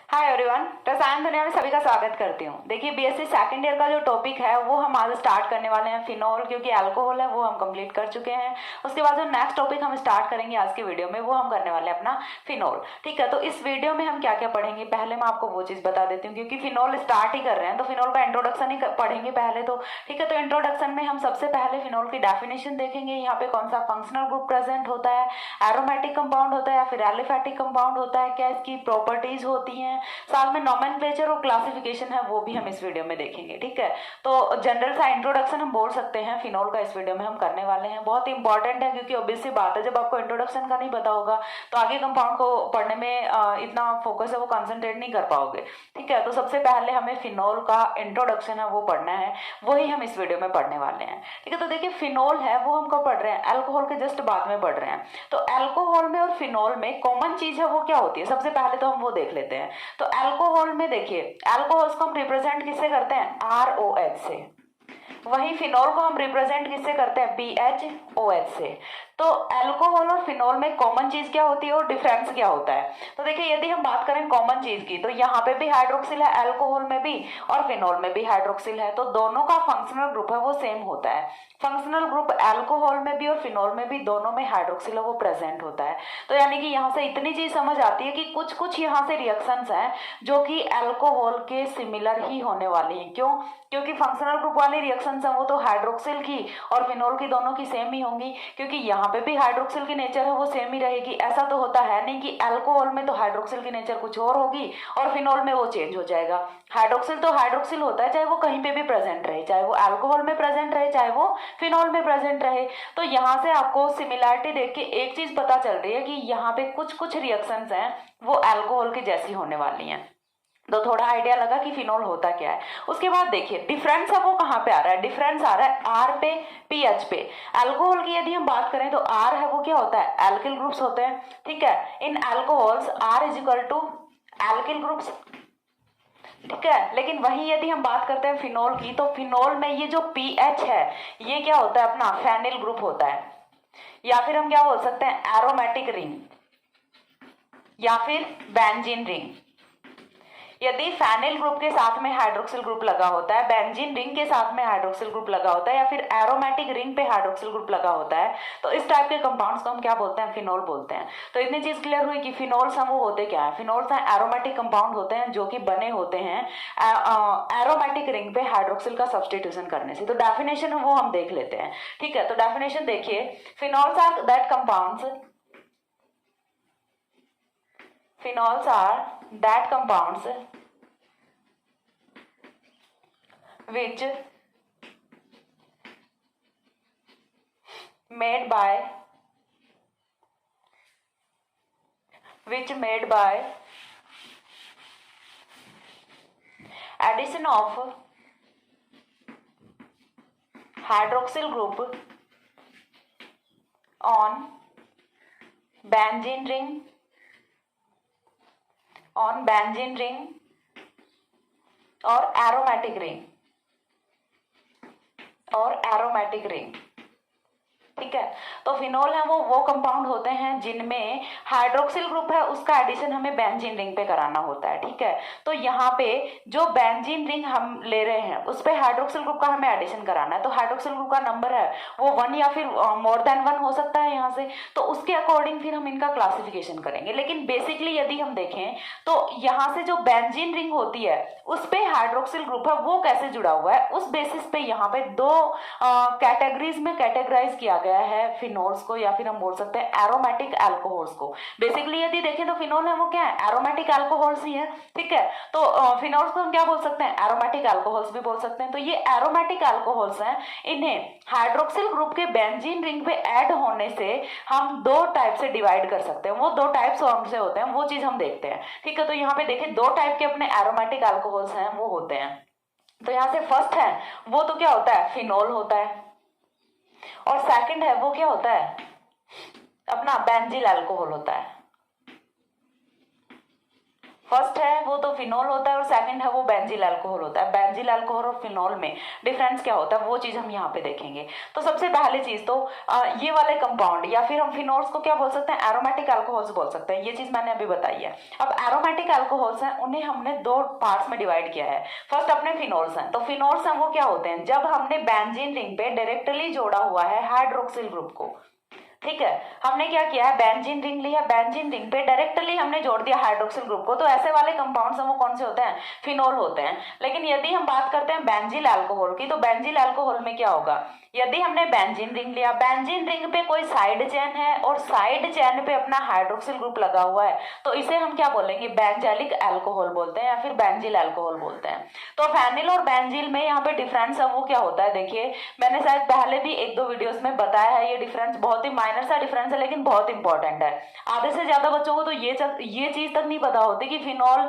Hi everyone, रसायन दुनिया में सभी का स्वागत करती हूँ। देखिए बीएससी सेकंड ईयर का जो टॉपिक है वो हम आज स्टार्ट करने वाले हैं। फिनोल, क्योंकि अल्कोहल है वो हम कंप्लीट कर चुके हैं। उसके बाद जो नेक्स्ट टॉपिक हम स्टार्ट करेंगे आज के वीडियो में वो हम करने वाले हैं अपना फिनोल। ठीक है, तो इस वीडियो में हम क्या क्या पढ़ेंगे पहले मैं आपको वो चीज़ बता देती हूँ, क्योंकि फिनोल स्टार्ट ही कर रहे हैं तो फिनोल का इंट्रोडक्शन ही पढ़ेंगे पहले तो। ठीक है, तो इंट्रोडक्शन में हम सबसे पहले फिनोल की डेफिनेशन देखेंगे। यहाँ पे कौन सा फंक्शनल ग्रुप प्रेजेंट होता है, एरोमेटिक कंपाउंड होता है या फिर एलिफेटिक कंपाउंड होता है, क्या इसकी प्रॉपर्टीज होती हैं, साथ में नोमेनक्लेचर और क्लासिफिकेशन है वो भी हम इस वीडियो में देखेंगे। ठीक है, तो जनरल सा इंट्रोडक्शन हम बोल सकते हैं फिनोल का इस वीडियो में हम करने वाले हैं। बहुत इंपॉर्टेंट है, क्योंकि ऑब्वियस सी बात है जब आपको इंट्रोडक्शन का नहीं पता होगा तो आगे कंपाउंड को पढ़ने में इतना फोकस है वो कंसंट्रेट नहीं कर पाओगे। ठीक है, तो सबसे पहले हमें फिनोल का इंट्रोडक्शन है वो पढ़ना है, वही हम इस वीडियो में पढ़ने वाले हैं। ठीक है, तो देखिए फिनोल है वो हम कब पढ़ रहे हैं, अल्कोहल के जस्ट बाद में पढ़ रहे हैं। तो अल्कोहल में और फिनोल में कॉमन चीज है वो क्या होती है, सबसे पहले तो हम वो देख लेते हैं। तो अल्कोहल में देखिए, अल्कोहल को हम रिप्रेजेंट किससे करते हैं, ROH से। वही फिनोल को हम रिप्रेजेंट किससे करते हैं, BHOH से। तो अल्कोहल और फिनोल में कॉमन चीज क्या होती है और डिफरेंस क्या होता है। तो देखिए यदि हम बात करें कॉमन चीज की, तो यहाँ पे भी हाइड्रोक्सिल है, अल्कोहल में भी और फिनोल में भी हाइड्रोक्सिल है, तो दोनों का फंक्शनल ग्रुप है वो सेम होता है। फंक्शनल ग्रुप अल्कोहल में भी और फिनोल में भी दोनों में हाइड्रोक्सिल है वो प्रेजेंट होता है। तो यानी कि यहाँ से इतनी चीज समझ आती है कि कुछ कुछ यहाँ से रिएक्शंस हैं जो कि अल्कोहल के सिमिलर ही होने वाली हैं। क्यों, क्योंकि फंक्शनल ग्रुप वाली रिएक्शंस हैं वो तो हाइड्रोक्सिल की और फिनोल की दोनों की सेम ही होंगी, क्योंकि यहाँ पे भी हाइड्रोक्सिल की नेचर है वो सेम ही रहेगी। ऐसा तो होता है नहीं कि अल्कोहल में तो हाइड्रोक्सिल की नेचर कुछ और होगी और फिनोल में वो चेंज हो जाएगा। हाइड्रोक्सिल तो हाइड्रोक्सिल होता है, चाहे वो कहीं पे भी प्रेजेंट रहे, चाहे वो अल्कोहल में प्रेजेंट रहे चाहे वो फिनोल में प्रेजेंट रहे। तो यहाँ से आपको सिमिलैरिटी देख के एक चीज पता चल रही है कि यहाँ पे कुछ कुछ रिएक्शंस हैं वो अल्कोहल की जैसी होने वाली हैं। तो थोड़ा आइडिया लगा कि फिनोल होता क्या है। उसके बाद देखिए डिफरेंस है वो कहाँ पे आ रहा है, डिफरेंस आ रहा है आर पे, पीएच पे। अल्कोहल की यदि हम बात करें तो आर है वो क्या होता है, एल्किल ग्रुप्स होते हैं। ठीक है, in alcohols R is equal to alkyl groups. ठीक है, लेकिन वही यदि हम बात करते हैं फिनोल की, तो फिनोल में ये जो पीएच है ये क्या होता है, अपना फेनिल ग्रुप होता है, या फिर हम क्या बोल सकते हैं एरोमेटिक रिंग या फिर बेंजीन रिंग। यदि फेनिल ग्रुप के साथ में हाइड्रोक्सिल ग्रुप लगा होता है, बेंजीन रिंग के साथ में हाइड्रोक्सिल ग्रुप लगा होता है, या फिर एरोमेटिक रिंग पे हाइड्रोक्सिल ग्रुप लगा होता है, तो इस टाइप के कंपाउंड्स को हम क्या बोलते हैं, फिनोल बोलते हैं। तो इतनी चीज क्लियर हुई कि फिनोल्स हैं वो होते क्या है। फिनोल्स हैं एरोमेटिक कंपाउंड होते हैं जो कि बने होते हैं एरोमेटिक रिंग पे हाइड्रोक्सिल का सब्सटीट्यूशन करने से। तो डेफिनेशन है वो हम देख लेते हैं। ठीक है, तो डेफिनेशन देखिए, phenols are that compounds, phenols are that compounds which made by addition of hydroxyl group on benzene ring और एरोमेटिक रिंग। ठीक है, तो फिनोल है वो कंपाउंड होते हैं जिनमें हाइड्रोक्सिल ग्रुप है उसका एडिशन हमें बेंजीन रिंग पे कराना होता है। ठीक है, तो यहाँ पे जो बेंजीन रिंग हम ले रहे हैं उस पे हाइड्रोक्सिल ग्रुप का हमें एडिशन कराना है। तो हाइड्रोक्सिल ग्रुप का नंबर है वो 1 या फिर मोर देन 1 हो सकता है यहाँ से, तो उसके अकॉर्डिंग फिर हम इनका क्लासिफिकेशन करेंगे। लेकिन बेसिकली यदि हम देखें तो यहाँ से जो बेंजीन रिंग होती है उस पे हाइड्रोक्सिल ग्रुप है वो कैसे जुड़ा हुआ है, उस बेसिस पे यहाँ पे दो कैटेगरीज में कैटेगराइज किया गया है फिनोल्स को, या फिर हम बोल सकते हैं एरोमेटिक अल्कोहल्स को। बेसिकली यदि देखें तो फिनोल है वो क्या है, एरोमेटिक अल्कोहल्स ही है। ठीक है, तो फिनोल्स को हम क्या बोल सकते हैं, एरोमेटिक अल्कोहल्स भी बोल सकते हैं। तो ये एरोमेटिक अल्कोहल्स हैं, इन्हें हाइड्रोक्सिल ग्रुप के बेंजीन रिंग पे ऐड होने से हम दो टाइप से डिवाइड कर सकते हैं। वो दो टाइप्स कौन से होते हैं वो चीज हम देखते हैं। ठीक है, तो यहाँ पे देखें दो टाइप के अपने एरोमेटिक अल्कोहल्स हैं वो होते हैं। तो यहाँ से फर्स्ट है वो तो क्या होता है, फिनोल होता है, और सेकंड है वो क्या होता है, अपना बेंजील अल्कोहल होता है। फर्स्ट है वो तो फिनोल होता है और सेकंड है वो बेंजील अल्कोहल होता है। बेंजील अल्कोहल और फिनोल में डिफरेंस क्या होता है वो चीज हम यहाँ पे देखेंगे। तो सबसे पहली चीज तो ये वाले कंपाउंड या फिर हम फिनोल्स को क्या बोल सकते हैं, एरोमेटिक अल्कोहल्स बोल सकते हैं। ये चीज मैंने अभी बताई है। अब एरोमेटिक अल्कोहल्स हैं उन्हें हमने दो पार्ट्स में डिवाइड किया है। फर्स्ट अपने फिनोल्स हैं, तो फिनोल्स हैं वो क्या होते हैं, जब हमने बेंजीन रिंग पे डायरेक्टली जोड़ा हुआ है हाइड्रोक्सिल ग्रुप को, ठीक है, हमने क्या किया है, बेंजीन रिंग लिया, बेंजीन रिंग पे डायरेक्टली हमने जोड़ दिया हाइड्रोक्सिल ग्रुप को, तो ऐसे वाले कंपाउंड्स हैं वो कौन से होते हैं, फिनोल होते हैं। लेकिन यदि हम बात करते हैं बेंजील अल्कोहल की, तो बेंजील अल्कोहल में क्या होगा, यदि हमने बेंजीन रिंग लिया, बेंजीन रिंग पे कोई साइड चेन है और साइड चेन पे अपना हाइड्रोक्सिल ग्रुप लगा हुआ है, तो इसे हम क्या बोलेंगे, बेंजाइलिक अल्कोहल बोलते हैं या फिर बेंजील अल्कोहल बोलते हैं। तो फेनिल और बेंजील में यहाँ पे डिफरेंस है वो क्या होता है, देखिए मैंने शायद पहले भी एक दो वीडियोस में बताया है। ये डिफरेंस बहुत ही माइनर सा डिफरेंस है लेकिन बहुत इंपॉर्टेंट है। आधे से ज्यादा बच्चों को तो ये चीज तक नहीं पता होती कि फिनॉल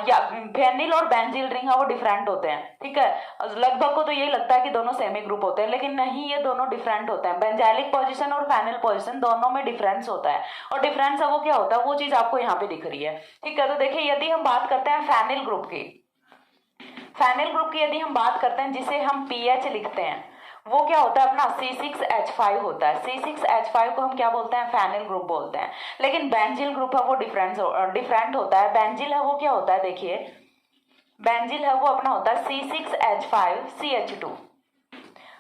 या फेनिल और बेंजील रिंग है वो डिफरेंट होते हैं, ठीक है। लगभग को तो यही लगता है कि दोनों सेम ही ग्रुप होते हैं, लेकिन नहीं, ये दोनों डिफरेंट होते हैं। बेंजाइलिक पोजीशन और फेनिल पोजीशन दोनों में डिफरेंस होता है, और डिफरेंस है वो क्या होता है वो चीज आपको यहाँ पे दिख रही है, ठीक है। तो देखिए यदि हम बात करते हैं फेनिल ग्रुप की, फेनिल ग्रुप की यदि हम बात करते हैं जिसे हम पीएच लिखते हैं, वो क्या होता है अपना C6H5 होता है। C6H5 को हम क्या बोलते हैं, फेनिल ग्रुप बोलते हैं। लेकिन बेंजील ग्रुप है वो डिफरेंट होता है। बेंजील है वो क्या होता है, देखिए बेंजील है वो अपना होता है C6H5CH2।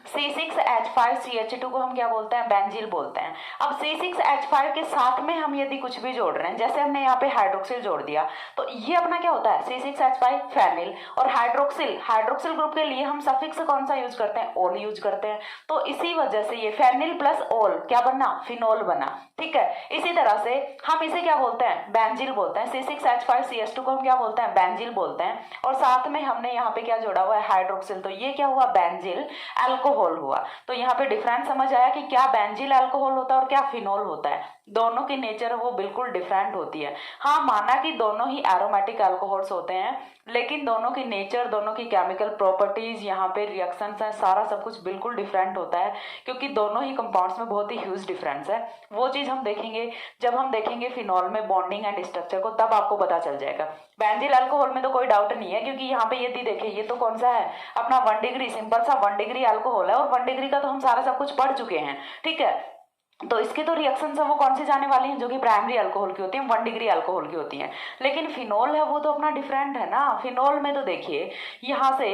C6H5CH2 को हम क्या बोलते हैं, बेंजील बोलते हैं। अब C6H5 के साथ में हम यदि कुछ भी जोड़ रहे हैं, जैसे हमने यहाँ पे हाइड्रोक्सिल जोड़ दिया, तो ये अपना क्या होता है C6H5 फेनिल, और हाइड्रोक्सिल ग्रुप के लिए हम सफिक्स कौन सा यूज करते हैं, ओल यूज करते हैं। तो इसी वजह से ये फेनिल प्लस ओल क्या बना, फिनोल बना, ठीक है। इसी तरह से हम इसे क्या बोलते हैं, बेंजील बोलते हैं। C6H5CH2 को हम क्या बोलते हैं, बेंजील बोलते हैं, और साथ में हमने यहाँ पे क्या जोड़ा हुआ है, हाइड्रोक्सिल, तो ये क्या हुआ, बेंजील अल्कोहल हुआ। तो यहाँ पे डिफरेंस समझ आया कि क्या बेंजील अल्कोहल होता है और क्या फिनोल होता है। दोनों की नेचर वो बिल्कुल डिफरेंट होती है। हाँ, माना कि दोनों ही एरोमेटिक अल्कोहल्स होते हैं, लेकिन दोनों की नेचर, दोनों की केमिकल प्रॉपर्टीज, यहाँ पे रिएक्शंस हैं, सारा सब कुछ बिल्कुल डिफरेंट होता है, क्योंकि दोनों ही कंपाउंड्स में बहुत ही ह्यूज डिफरेंस है। वो चीज हम देखेंगे जब हम देखेंगे फिनोल में बॉन्डिंग एंड स्ट्रक्चर को, तब आपको पता चल जाएगा। बेंजील अल्कोहल में तो कोई डाउट नहीं है, क्योंकि यहाँ पे यदि देखिए ये तो कौन सा है, अपना 1 डिग्री, सिंपल सा 1 डिग्री अल्कोहल है, और 1 डिग्री का तो हम सारा सब कुछ पढ़ चुके हैं, ठीक है। तो इसके तो रिएक्शन है वो कौन से जाने वाली हैं, जो कि प्राइमरी अल्कोहल की होती है, 1 डिग्री अल्कोहल की होती हैं। लेकिन फिनोल है वो तो अपना डिफरेंट है ना। फिनोल में तो देखिए यहाँ से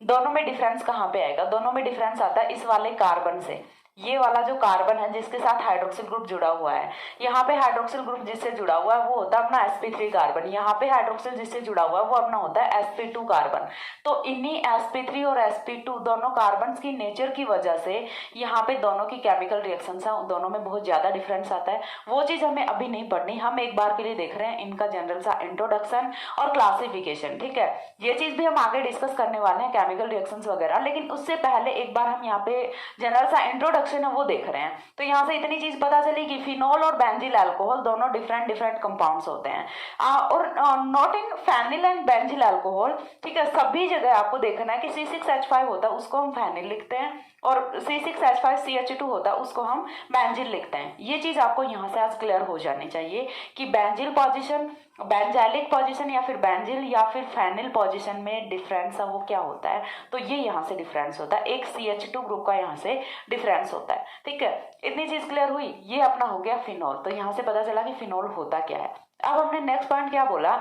दोनों में डिफरेंस कहाँ पे आएगा, दोनों में डिफरेंस आता है इस वाले कार्बन से। ये वाला जो कार्बन है जिसके साथ हाइड्रोक्सिल ग्रुप जुड़ा हुआ है, यहाँ पे हाइड्रोक्सिल ग्रुप जिससे जुड़ा हुआ है वो होता है अपना sp3 कार्बन, यहाँ पे हाइड्रोक्सिल जिससे जुड़ा हुआ है वो अपना होता है sp2 कार्बन। तो इन्हीं sp3 और sp2 दोनों कार्बन की नेचर की वजह से यहाँ पे दोनों की केमिकल रिएक्शन है, दोनों में बहुत ज्यादा डिफरेंस आता है। वो चीज हमें अभी नहीं पढ़नी, हम एक बार के लिए देख रहे हैं इनका जनरल सा इंट्रोडक्शन और क्लासिफिकेशन, ठीक है। ये चीज भी हम आगे डिस्कस करने वाले हैं, केमिकल रिएक्शन वगैरह, लेकिन उससे पहले एक बार हम यहाँ पे जनरल सा इंट्रोडक्शन है वो देख रहे हैं। तो यहाँ से इतनी चीज पता चली कि फिनोल और बेंजील अल्कोहल दोनों डिफरेंट कंपाउंड्स होते हैं, और not in phenyl and benzyl alcohol, ठीक है। सभी जगह आपको देखना है कि C6H5 होता है उसको हम फेनिल लिखते हैं, और C6H5CH2 होता है उसको हम बेंजील लिखते हैं। ये चीज आपको यहाँ से आज क्लियर हो जानी चाहिए कि बेंजील पोजीशन, बेंजाइलिक पोजीशन या फिर बेंजील या फिर फेनिल पोजीशन में डिफरेंस है वो क्या होता है। तो ये यहाँ से डिफरेंस होता है, एक CH2 ग्रुप का यहाँ से डिफरेंस होता है, ठीक है। इतनी चीज क्लियर हुई, ये अपना हो गया फिनोल। तो यहाँ से पता चला कि फिनोल होता क्या है। अब हमने नेक्स्ट पॉइंट क्या बोला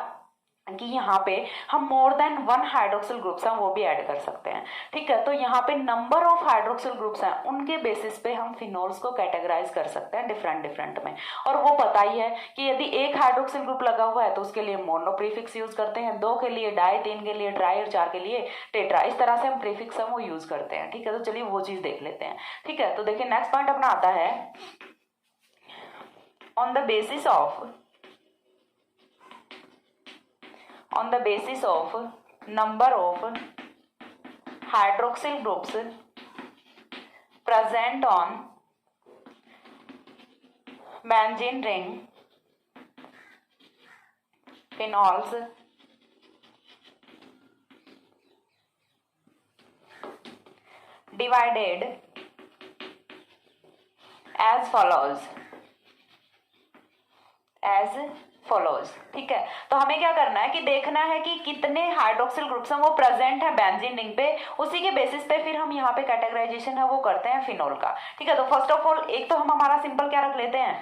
कि यहाँ पे हम मोर देन 1 हाइड्रोक्सिल ग्रुप्स हैं वो भी ऐड कर सकते हैं, ठीक है। तो यहाँ पे नंबर ऑफ हाइड्रोक्सिल ग्रुप्स हैं उनके बेसिस पे हम फिनोल्स को कैटेगराइज कर सकते हैं डिफरेंट में। और वो पता ही है कि यदि एक हाइड्रोक्सिल ग्रुप लगा हुआ है तो उसके लिए मोनो प्रीफिक्स यूज करते हैं, 2 के लिए डाई, 3 के लिए ट्राई और 4 के लिए टेट्रा। इस तरह से हम प्रीफिक्स हम वो यूज करते हैं, ठीक है। तो चलिए वो चीज देख लेते हैं, ठीक है। तो देखिए नेक्स्ट पॉइंट अपना आता है on the basis of number of hydroxyl groups present on benzene ring, phenols divided as follows. As follows. ठीक है, तो हमें क्या करना है कि देखना है कि कितने हाइड्रोक्सिल ग्रुप्स हैं वो प्रेजेंट है बेंजीन रिंग पे, उसी के बेसिस पे फिर हम यहाँ पे कैटेगराइजेशन है वो करते हैं फिनोल का। ठीक है, तो फर्स्ट ऑफ ऑल एक तो हम हमारा सिंपल क्या रख लेते हैं,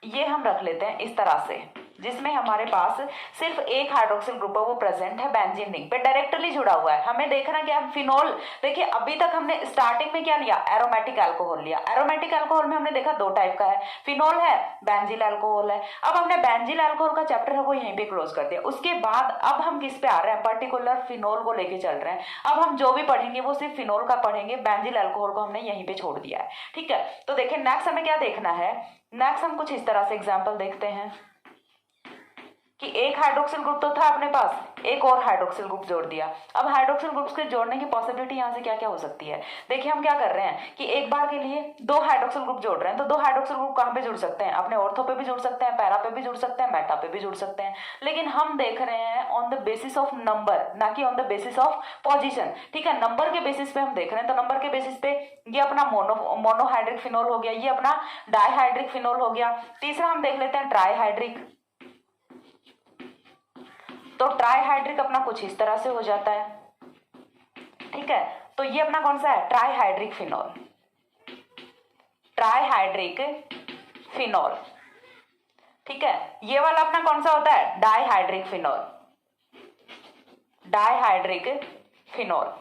ये हम रख लेते हैं इस तरह से, जिसमें हमारे पास सिर्फ एक हाइड्रोक्सिल ग्रुप है वो प्रेजेंट है बेंजीन रिंग पे, डायरेक्टली जुड़ा हुआ है। हमें देखना क्या, फिनोल। देखिए अभी तक हमने स्टार्टिंग में क्या लिया, एरोमेटिक अल्कोहल लिया। एरोमेटिक अल्कोहल में हमने देखा दो टाइप का है, फिनोल है, बेंजील अल्कोहल है। अब हमने बेंजील अल्कोहल का चैप्टर है वो यहीं पे क्लोज कर दिया। उसके बाद अब हम किस पे आ रहे हैं, पर्टिकुलर फिनोल को लेके चल रहे हैं। अब हम जो भी पढ़ेंगे वो सिर्फ फिनोल का पढ़ेंगे, बेंजील अल्कोहल को हमने यहीं पे छोड़ दिया है। ठीक है, तो देखिए नेक्स्ट हमें क्या देखना है, नेक्स्ट हम कुछ इस तरह से एग्जाम्पल देखते हैं कि एक हाइड्रोक्सिल ग्रुप तो था अपने पास, एक और हाइड्रोक्सिल ग्रुप जोड़ दिया। अब हाइड्रोक्सिल ग्रुप्स के जोड़ने की पॉसिबिलिटी यहाँ से क्या क्या हो सकती है। देखिए हम क्या कर रहे हैं कि एक बार के लिए दो हाइड्रोक्सिल ग्रुप जोड़ रहे हैं, तो दो हाइड्रोक्सिल ग्रुप कहाँ पे जुड़ सकते हैं, अपने ऑर्थो पे भी जुड़ सकते हैं, पैरा पे भी जुड़ सकते हैं, मेटा पे भी जुड़ सकते हैं। लेकिन हम देख रहे हैं on the basis of number, ना कि on the basis of position. ठीक है, नंबर के बेसिस पे हम देख रहे हैं, तो नंबर के बेसिस पे ये अपना मोनोहाइड्रिक फिनोल हो गया, ये अपना डाईहाइड्रिक फिनोल हो गया। तीसरा हम देख लेते हैं ट्राईहाइड्रिक, तो ट्राईहाइड्रिक अपना कुछ इस तरह से हो जाता है। ठीक है, तो ये अपना कौन सा है, ट्राईहाइड्रिक फिनोल, ट्राईहाइड्रिक फिनोल। ठीक है, ये वाला अपना कौन सा होता है, डाईहाइड्रिक फिनोल, डाईहाइड्रिक फिनोल।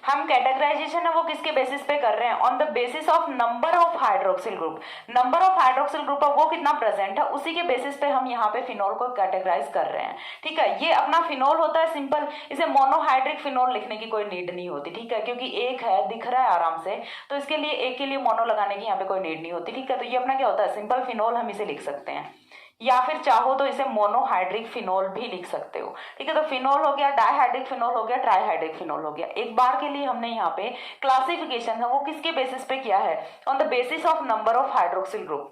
हम कैटेगराइजेशन है वो किसके बेसिस पे कर रहे हैं, on the basis of number of hydroxyl group. Number of hydroxyl group वो कितना प्रेजेंट है उसी के बेसिस पे हम यहाँ पे फिनोल को कैटेगराइज कर रहे हैं। ठीक है, ये अपना फिनोल होता है सिंपल, इसे मोनोहाइड्रिक फिनोल लिखने की कोई नीड नहीं होती। ठीक है, क्योंकि एक है दिख रहा है आराम से, तो इसके लिए एक के लिए मोनो लगाने की यहाँ पे कोई नीड नहीं होती। ठीक है, तो ये अपना क्या होता है, सिंपल फिनोल हम इसे लिख सकते हैं, या फिर चाहो तो इसे मोनोहाइड्रिक फिनोल भी लिख सकते हो। ठीक है, तो फिनोल हो गया, डाईहाइड्रिक फिनोल हो गया, ट्राईहाइड्रिक फिनोल हो गया। एक बार के लिए हमने यहाँ पे क्लासिफिकेशन है वो किसके बेसिस पे किया है, on the basis of number of hydroxyl group.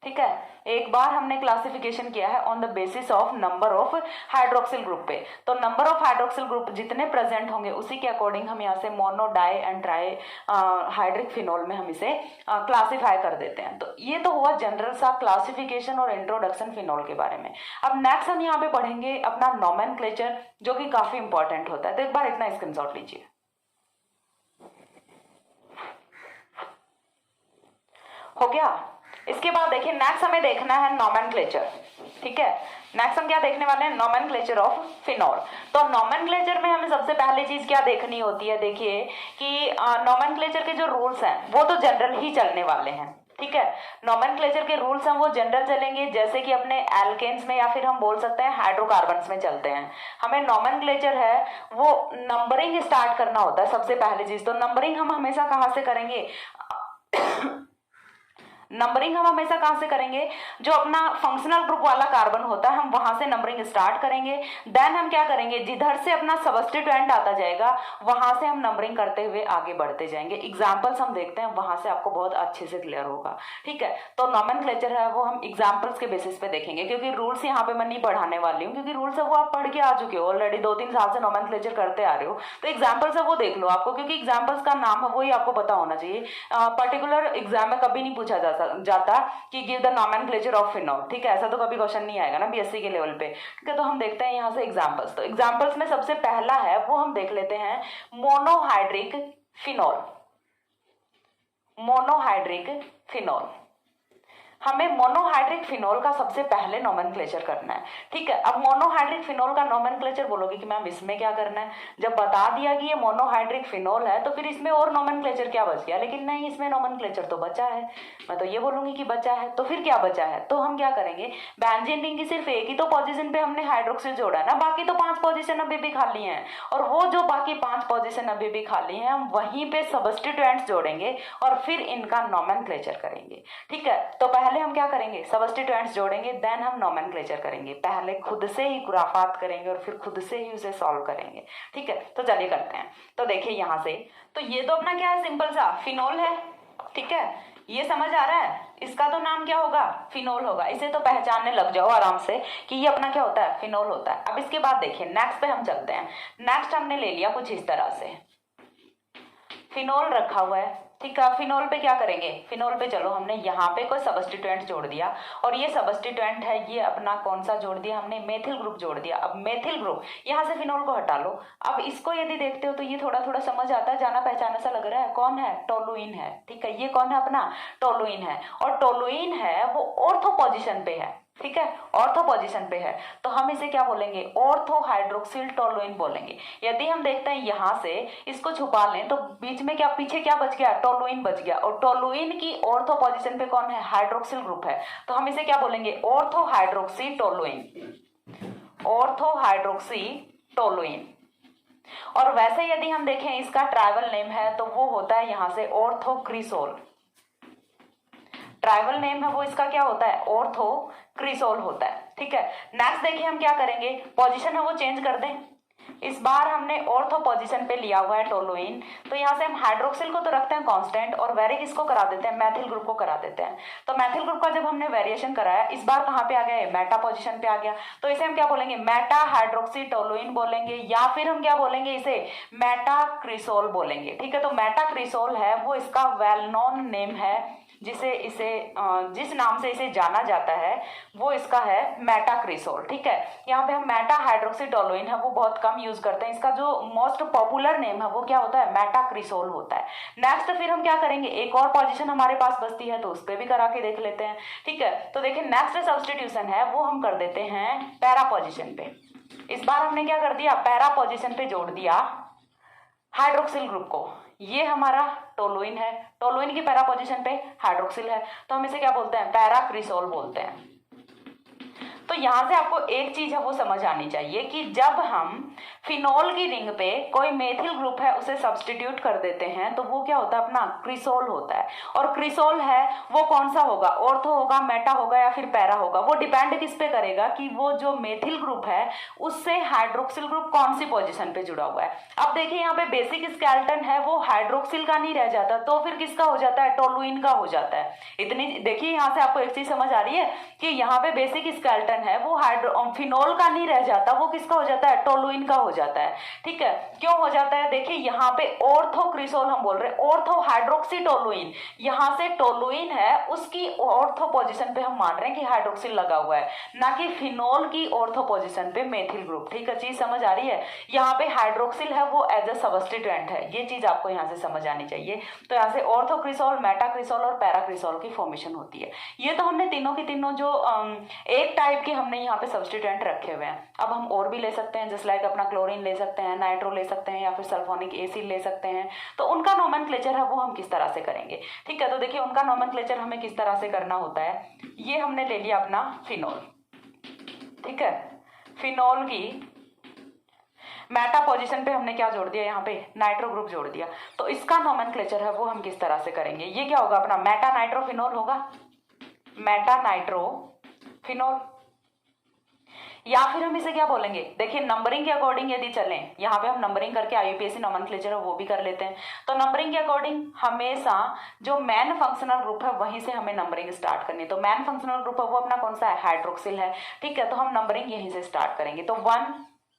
ठीक है, एक बार हमने क्लासिफिकेशन किया है on the basis of number of hydroxyl group पे, तो नंबर ऑफ हाइड्रोक्सिल ग्रुप जितने प्रेजेंट होंगे उसी के अकॉर्डिंग हम यहाँ से mono, di and tri hydric phenol में हम इसे क्लासिफाई कर देते हैं। तो ये तो हुआ जनरल सा क्लासिफिकेशन और इंट्रोडक्शन फिनोल के बारे में। अब नेक्स्ट हम यहाँ पे पढ़ेंगे अपना नोमेनक्लेचर, जो कि काफी इंपॉर्टेंट होता है। तो एक बार इतना स्क्रीनशॉट लीजिए। हो गया, इसके बाद देखिए नेक्स्ट हमें देखना है नोमेनक्लेचर। ठीक है, नेक्स्ट हम क्या देखने वाले हैं, नोमेनक्लेचर ऑफ फिनोल। तो नोमेनक्लेचर में हमें सबसे पहली चीज क्या देखनी होती है, देखिए कि नोमेनक्लेचर के जो रूल्स हैं वो तो जनरल ही चलने वाले हैं। ठीक है, नोमेनक्लेचर के रूल्स हैं वो जनरल चलेंगे, जैसे कि अपने एल्केन्स में या फिर हम बोल सकते हैं हाइड्रोकार्बन्स में चलते हैं। हमें नोमेनक्लेचर है वो नंबरिंग स्टार्ट करना होता है सबसे पहली चीज। तो नंबरिंग हम हमेशा कहाँ से करेंगे, नंबरिंग हम हमेशा कहां से करेंगे, जो अपना फंक्शनल ग्रुप वाला कार्बन होता है हम वहां से नंबरिंग स्टार्ट करेंगे। देन हम क्या करेंगे, जिधर से अपना सबस्टिट्यूएंट आता जाएगा वहां से हम नंबरिंग करते हुए आगे बढ़ते जाएंगे। एग्जांपल्स हम देखते हैं, वहां से आपको बहुत अच्छे से क्लियर होगा। ठीक है, तो नोमेनक्लेचर है वो हम एग्जाम्पल्स के बेसिस पे देखेंगे, क्योंकि रूल्स यहाँ पे मैं नहीं पढ़ाने वाली हूँ, क्योंकि रूल्स है वो आप पढ़ के आ चुके हो ऑलरेडी, 2-3 साल से नोमेनक्लेचर करते आ रहे हो। तो एग्जाम्पल्स है वो देख लो आपको, क्योंकि एग्जाम्पल्स का नाम है वही आपको पता होना चाहिए। पर्टिकुलर एग्जाम में कभी नहीं पूछा जाता कि give the nomenclature of phenol. ठीक है, ऐसा तो कभी क्वेश्चन नहीं आएगा ना बीएससी के लेवल पे। ठीक है, तो हम देखते हैं यहाँ से एग्जांपल्स। तो एग्जांपल्स में सबसे पहला है वो हम देख लेते हैं मोनोहाइड्रिक फिनोल। मोनोहाइड्रिक फिनोल, हमें मोनोहाइड्रिक फिनोल का सबसे पहले नोमेनक्लेचर करना है। ठीक है, अब मोनोहाइड्रिक फिनोल का नोमेनक्लेचर बोलोगे कि मैम इसमें क्या करना है, जब बता दिया कि ये मोनोहाइड्रिक फिनोल है तो फिर इसमें और नोमेनक्लेचर क्या बच गया, लेकिन नहीं, इसमें नोमेनक्लेचर तो बचा है। मैं तो ये बोलूंगी कि बचा है, तो फिर क्या बचा है, तो हम क्या करेंगे, बेंजीन रिंग की सिर्फ एक ही तो पोजीशन पे हमने हाइड्रोक्सिल जोड़ा है ना, बाकी तो 5 पोजीशन अभी भी खाली हैं, और वो जो बाकी 5 पोजीशन अभी भी खाली हैं हम वहीं पे सबस्टिट्यूएंट्स जोड़ेंगे और फिर इनका नोमेनक्लेचर करेंगे। ठीक है, तो पहले हम क्या करेंगे, सबस्टिट्यूएंट्स जोड़ेंगे, देन हम नोमेनक्लेचर करेंगे। पहले खुद से ही खुराफात करेंगे और फिर खुद से ही उसे सॉल्व करेंगे। ठीक है, तो चलिए करते हैं। तो देखिए यहाँ से, तो ये तो अपना क्या है, सिंपल सा फिनोल है। ठीक है, ये समझ आ रहा है, इसका तो नाम क्या होगा, फिनोल होगा। इसे तो पहचानने लग जाओ आराम से कि ये अपना क्या होता है, फिनोल होता है। अब इसके बाद देखिए नेक्स्ट पे हम चलते हैं। नेक्स्ट हमने ले लिया कुछ इस तरह से, फिनोल रखा हुआ है। ठीक है। फिनोल पे क्या करेंगे, फिनोल पे चलो हमने यहाँ पे कोई सबस्टिट्यूएंट जोड़ दिया और ये सबस्टिट्यूएंट है, ये अपना कौन सा जोड़ दिया हमने, मेथिल ग्रुप जोड़ दिया। अब मेथिल ग्रुप, यहाँ से फिनोल को हटा लो। अब इसको यदि देखते हो तो ये थोड़ा थोड़ा समझ आता है, जाना पहचाना सा लग रहा है, कौन है, टोलुइन है। ठीक है, ये कौन है अपना, टोलुइन है। और टोलुइन है वो ऑर्थो पोजिशन पे है। ठीक है, ऑर्थो पोजीशन पे है, तो हम इसे क्या बोलेंगे, ऑर्थो हाइड्रोक्सिल टोलुइन बोलेंगे। यदि हम देखते हैं यहां से इसको छुपा लें तो बीच में क्या, पीछे क्या बच गया, टोलुइन बच गया। और टोलुइन की ऑर्थो पोजीशन पे कौन है, हाइड्रोक्सिल ग्रुप है, तो हम इसे क्या बोलेंगे, ortho hydroxy toluene, ortho hydroxy toluene. और वैसे यदि हम देखें इसका ट्राइवल नेम है तो वो होता है यहां से ऑर्थोक्रिसोल। ट्राइवल नेम है वो इसका क्या होता है, ऑर्थोक्रिसोल होता है। ठीक है, नेक्स्ट देखिए हम क्या करेंगे, पोजीशन है वो चेंज कर दें। इस बार हमने ऑर्थो पोजीशन पे लिया हुआ है टोलुइन, तो यहाँ से हम हाइड्रोक्सिल को तो रखते हैं कांस्टेंट और वेरिक इसको करा देते हैं, मैथिल ग्रुप को करा देते हैं। तो मैथिल ग्रुप का जब हमने वेरिएशन कराया, इस बार कहाँ पे आ गया, मेटा पोजीशन पे आ गया, तो इसे हम क्या बोलेंगे, मेटा हाइड्रोक्सी टोलुइन बोलेंगे, या फिर हम क्या बोलेंगे, इसे मेटाक्रिसोल बोलेंगे। ठीक है, तो मेटाक्रिसोल है वो इसका वेल नोन नेम है, जिस नाम से इसे जाना जाता है वो इसका है मेटाक्रिसोल। ठीक है, यहाँ पे हम मेटा हाइड्रोक्सी टोलुइन है वो बहुत कम यूज करते हैं, इसका जो मोस्ट पॉपुलर नेम है वो क्या होता है, मेटाक्रिसोल होता है। नेक्स्ट फिर हम क्या करेंगे, एक और पोजीशन हमारे पास बचती है तो उस पर भी करा के देख लेते हैं। ठीक है, तो देखिए नेक्स्ट सब्स्टिट्यूशन है वो हम कर देते हैं पैरा पोजीशन पे। इस बार हमने क्या कर दिया, पैरा पोजीशन पे जोड़ दिया हाइड्रोक्सिल ग्रुप को। ये हमारा टोलुइन है, टोलुइन की पैरा पोजीशन पे हाइड्रोक्सिल है, तो हम इसे क्या बोलते हैं, पैराक्रिसोल बोलते हैं। तो यहां से आपको एक चीज है वो समझ आनी चाहिए कि जब हम फिनोल की रिंग पे कोई मेथिल ग्रुप है उसे सब्स्टिट्यूट कर देते हैं तो वो क्या होता है, अपना क्रिसोल होता है। और क्रिसोल है वो कौन सा होगा, ऑर्थो होगा, मेटा होगा या फिर पैरा होगा, वो डिपेंड किस पे करेगा कि वो जो मेथिल ग्रुप है उससे हाइड्रोक्सिल ग्रुप कौन सी पोजिशन पे जुड़ा हुआ है। अब देखिए यहाँ पे बेसिक स्केलेटन है वो हाइड्रोक्सिल का नहीं रह जाता, तो फिर किसका हो जाता है, टोलुइन का हो जाता है। इतनी देखिए यहाँ से आपको एक चीज समझ आ रही है कि यहाँ पे बेसिक स्केलेटन है वो फिनोल का नहीं रह जाता, वो किसका हो जाता है, टोलुइन का हो जाता है। ठीक है, क्यों हो जाता है, देखिए यहाँ पे ऑर्थोक्रिसोल हम बोल रहे हैं, ऑर्थो हाइड्रोक्सी टोलुइन, यहाँ से टोलुइन है उसकी ऑर्थो पोजीशन पे हम मान रहे हैं कि हाइड्रोक्सिल लगा हुआ है, ना कि फिनोल की ऑर्थो पोजीशन पे मेथिल ग्रुप। ठीक है, चीज समझ आ रही है, यहाँ पे हाइड्रोक्सिल है वो एज ए सबस्टिट्यूएंट है, ये चीज आपको यहाँ से समझ आनी चाहिए। तो यहाँ से ऑर्थोक्रिसोल, मेटाक्रिसोल और पैराक्रिसोल की फॉर्मेशन होती है। ये तो हमने तीनों की तीनों जो एक टाइप के हमने यहाँ पे सब्स्टिट्यूएंट रखे हुए हैं। अब हम और भी ले सकते हैं, जस्ट लाइक अपना क्लोरीन ले सकते हैं, नाइट्रो ले सकते हैं या फिर सल्फोनिक एसिड ले सकते हैं। तो उनका नोमेनक्लेचर है वो हम किस तरह से करेंगे। ठीक है, तो देखिए उनका नोमेनक्लेचर हमें किस तरह से करना होता है। ये हमने ले लिया अपना फिनोल। ठीक है, फिनोल की मेटा पोजीशन पे हमने क्या जोड़ दिया, यहाँ पे नाइट्रो ग्रुप जोड़ दिया, तो इसका नोमेनक्लेचर है वो हम किस तरह से करेंगे। ये क्या होगा, अपना मेटा नाइट्रो फिनोल होगा, मेटा नाइट्रो फिनोल। या फिर हम इसे क्या बोलेंगे, देखिए नंबरिंग के अकॉर्डिंग यदि चलें, यहाँ पे हम नंबरिंग करके आईयूपीएसी नोमेनक्लेचर है वो भी कर लेते हैं। तो नंबरिंग के अकॉर्डिंग हमेशा जो मैन फंक्शनल ग्रुप है वहीं से हमें नंबरिंग स्टार्ट करनी है। तो मैन फंक्शनल ग्रुप है वो अपना कौन सा है, हाइड्रोक्सिल है। ठीक है, तो हम नंबरिंग यहीं से स्टार्ट करेंगे। तो 1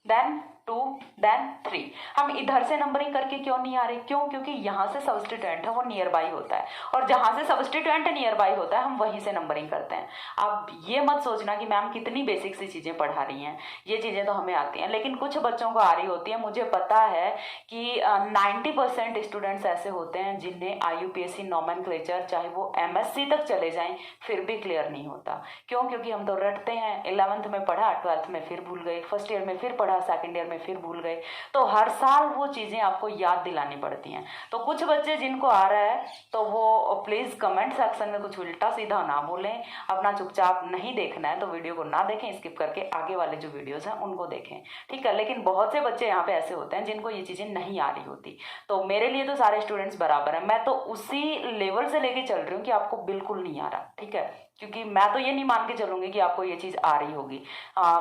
देन 2 देन 3। हम इधर से नंबरिंग करके क्यों नहीं आ रहे, क्यों, क्योंकि यहाँ से सब्स्टिट्यूएंट है वो नियर बाई होता है, और जहां से सब्स्टिट्यूएंट नियर बाई होता है हम वहीं से नंबरिंग करते हैं। अब ये मत सोचना कि मैम कितनी बेसिक सी चीजें पढ़ा रही हैं, ये चीजें तो हमें आती हैं, लेकिन कुछ बच्चों को आ रही होती है। मुझे पता है कि 90% स्टूडेंट्स ऐसे होते हैं जिन्हें आईयूपीएसी नोमेनक्लेचर चाहे वो एमएससी तक चले जाएं फिर भी क्लियर नहीं होता। क्यों, क्योंकि हम तो रटते हैं, 11th में पढ़ा, 12th में फिर भूल गए, फर्स्ट ईयर में फिर पढ़ा, सेकेंड ईयर में फिर भूल गए। तो हर साल वो चीजें आपको याद दिलानी पड़ती हैं। तो कुछ बच्चे जिनको आ रहा है तो वो प्लीज कमेंट सेक्शन में कुछ उल्टा सीधा ना बोलें, अपना चुपचाप नहीं देखना है तो वीडियो को ना देखें, स्किप करके आगे वाले जो वीडियोस हैं उनको देखें। ठीक है, लेकिन बहुत से बच्चे यहाँ पे ऐसे होते हैं जिनको ये चीजें नहीं आ रही होती। तो मेरे लिए तो सारे स्टूडेंट्स बराबर है, मैं तो उसी लेवल से लेके चल रही हूँ कि आपको बिल्कुल नहीं आ रहा। ठीक है, क्योंकि मैं तो ये नहीं मान के चलूंगी कि आपको ये चीज़ आ रही होगी।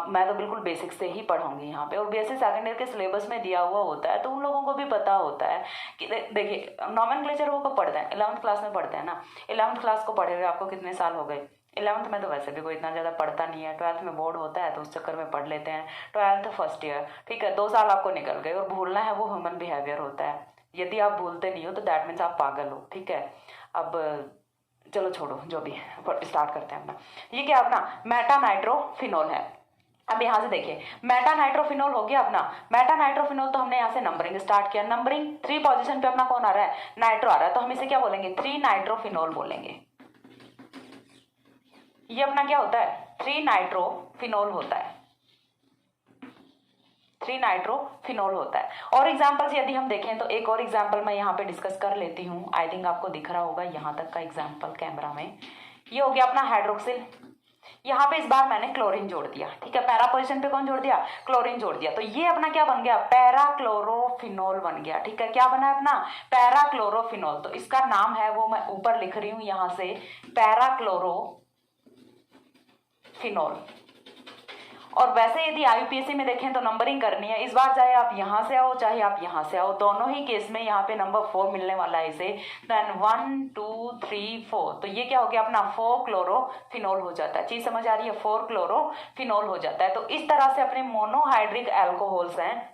मैं तो बिल्कुल बेसिक से ही पढ़ाऊंगी यहाँ पे, और बेसिक सेकेंड ईयर के सिलेबस में दिया हुआ होता है तो उन लोगों को भी पता होता है कि देखिए नोमेनक्लेचर वो कब पढ़ते हैं, 11th क्लास में पढ़ते हैं ना। 11th क्लास को पढ़े हुए आपको कितने साल हो गए, 11th में तो वैसे भी कोई इतना ज़्यादा पढ़ता नहीं है, 12th में बोर्ड होता है तो उस चक्कर में पढ़ लेते हैं, 12th फर्स्ट ईयर। ठीक है, 2 साल आपको निकल गए, और भूलना है वो ह्यूमन बिहेवियर होता है। यदि आप भूलते नहीं हो तो दैट मीन्स आप पागल हो, ठीक है। अब चलो छोड़ो, जो भी स्टार्ट करते हैं अपना। ये क्या अपना मेटा नाइट्रोफिनोल है। अब यहाँ से देखिए मेटा नाइट्रोफिनोल हो गया अपना। मेटा नाइट्रोफिनोल तो हमने यहाँ से नंबरिंग स्टार्ट किया। नंबरिंग 3 पोजीशन पे अपना कौन आ रहा है, नाइट्रो आ रहा है, तो हम इसे क्या बोलेंगे, 3 नाइट्रोफिनोल बोलेंगे। ये अपना क्या होता है, 3 नाइट्रोफिनोल होता है, 3 नाइट्रोफिनोल होता है। और एग्जांपल्स यदि हम देखें तो एक और एग्जांपल मैं यहाँ पे डिस्कस कर लेती हूँ। आई थिंक आपको दिख रहा होगा यहाँ तक का एग्जांपल कैमरा में। ये हो गया अपना हाइड्रोक्सिल। यहाँ पे इस बार मैंने क्लोरीन जोड़ दिया, ठीक है। पैरा पोजीशन पे कौन जोड़ दिया, क्लोरीन जोड़ दिया। तो ये अपना क्या बन गया, पैरा क्लोरोफिनोल बन गया, ठीक है। क्या बना है अपना, पैरा क्लोरोफिनोल। तो इसका नाम है वो मैं ऊपर लिख रही हूँ यहाँ से, पैरा क्लोरोफिनोल। और वैसे यदि IUPAC में देखें तो नंबरिंग करनी है, इस बार चाहे आप यहाँ से आओ चाहे आप यहाँ से आओ, दोनों ही केस में यहाँ पे नंबर 4 मिलने वाला है इसे। देन 1 2 3 4, तो ये क्या हो गया अपना 4 क्लोरोफिनोल हो जाता है। चीज समझ आ रही है, 4 क्लोरोफिनोल हो जाता है। तो इस तरह से अपने मोनोहाइड्रिक एल्कोहल्स हैं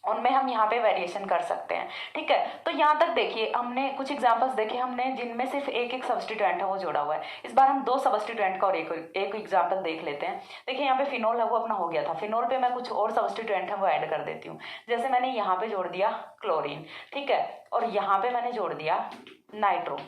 उनमें हम यहाँ पे वेरिएशन कर सकते हैं, ठीक है। तो यहाँ तक देखिए हमने कुछ एग्जांपल्स देखे हमने जिनमें सिर्फ एक एक सब्स्टिट्यूएंट है वो जोड़ा हुआ है। इस बार हम 2 सब्स्टिट्यूएंट का और एक एग्जांपल देख लेते हैं। देखिए यहाँ पे फिनोल है वो अपना हो गया था, फिनोल पे मैं कुछ और सब्स्टिट्यूएंट है वो ऐड कर देती हूँ। जैसे मैंने यहाँ पे जोड़ दिया क्लोरीन, ठीक है, और यहाँ पे मैंने जोड़ दिया नाइट्रो।